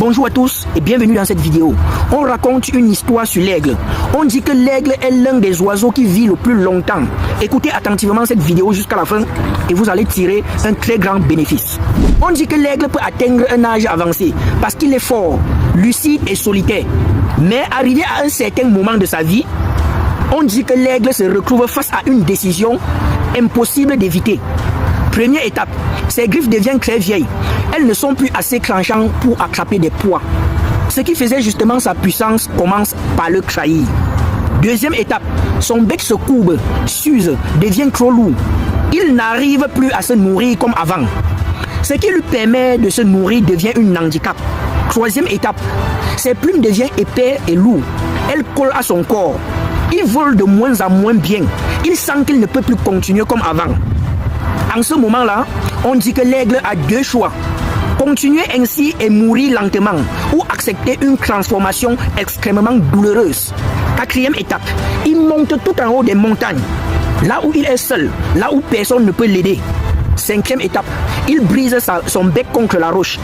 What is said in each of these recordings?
Bonjour à tous et bienvenue dans cette vidéo. On raconte une histoire sur l'aigle. On dit que l'aigle est l'un des oiseaux qui vit le plus longtemps. Écoutez attentivement cette vidéo jusqu'à la fin et vous allez tirer un très grand bénéfice. On dit que l'aigle peut atteindre un âge avancé parce qu'il est fort, lucide et solitaire. Mais arrivé à un certain moment de sa vie, on dit que l'aigle se retrouve face à une décision impossible d'éviter. Première étape, ses griffes deviennent très vieilles. Elles ne sont plus assez tranchantes pour attraper des proies. Ce qui faisait justement sa puissance commence par le trahir. Deuxième étape, son bec se courbe, s'use, devient trop lourd. Il n'arrive plus à se nourrir comme avant. Ce qui lui permet de se nourrir devient un handicap. Troisième étape, ses plumes deviennent épais et lourdes. Elles collent à son corps. Il vole de moins en moins bien. Il sent qu'il ne peut plus continuer comme avant. En ce moment-là, on dit que l'aigle a deux choix. Continuer ainsi et mourir lentement ou accepter une transformation extrêmement douloureuse. Quatrième étape, il monte tout en haut des montagnes, là où il est seul, là où personne ne peut l'aider. Cinquième étape, il brise son bec contre la roche.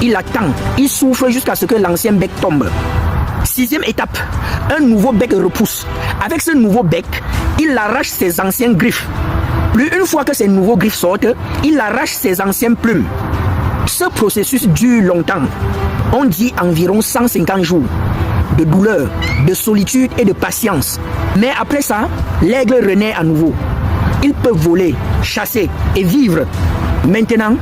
Il attend, il souffle jusqu'à ce que l'ancien bec tombe. Sixième étape, un nouveau bec repousse. Avec ce nouveau bec, il arrache ses anciennes griffes. Puis une fois que ces nouveaux griffes sortent, il arrache ses anciennes plumes. Ce processus dure longtemps. On dit environ 150 jours de douleur, de solitude et de patience. Mais après ça, l'aigle renaît à nouveau. Il peut voler, chasser et vivre. Maintenant,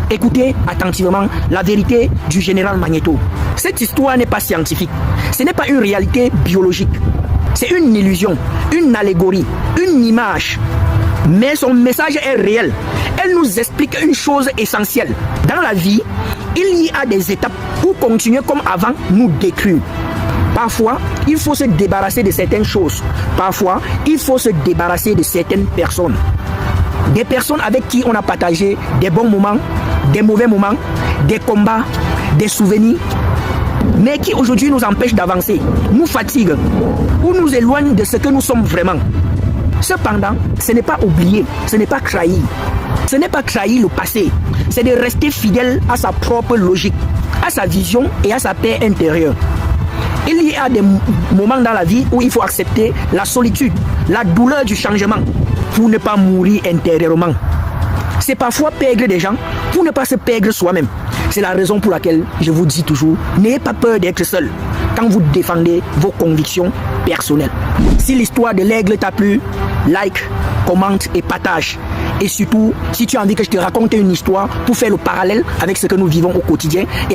écoutez attentivement la vérité du général Magnéto. Cette histoire n'est pas scientifique. Ce n'est pas une réalité biologique. C'est une illusion, une allégorie, une image. Mais son message est réel. Elle nous explique une chose essentielle. Dans la vie, il y a des étapes où continuer comme avant nous détruit. Parfois, il faut se débarrasser de certaines choses. Parfois, il faut se débarrasser de certaines personnes. Des personnes avec qui on a partagé des bons moments, des mauvais moments, des combats, des souvenirs, mais qui aujourd'hui nous empêchent d'avancer, nous fatiguent ou nous éloignent de ce que nous sommes vraiment. Cependant, ce n'est pas oublier, ce n'est pas trahir. Ce n'est pas trahir le passé, c'est de rester fidèle à sa propre logique, à sa vision et à sa paix intérieure. Il y a des moments dans la vie où il faut accepter la solitude, la douleur du changement pour ne pas mourir intérieurement. C'est parfois perdre des gens pour ne pas se perdre soi-même. C'est la raison pour laquelle je vous dis toujours, n'ayez pas peur d'être seul quand vous défendez vos convictions personnelles. Si l'histoire de l'aigle t'a plu, like, commente et partage. Et surtout, si tu as envie que je te raconte une histoire pour faire le parallèle avec ce que nous vivons au quotidien,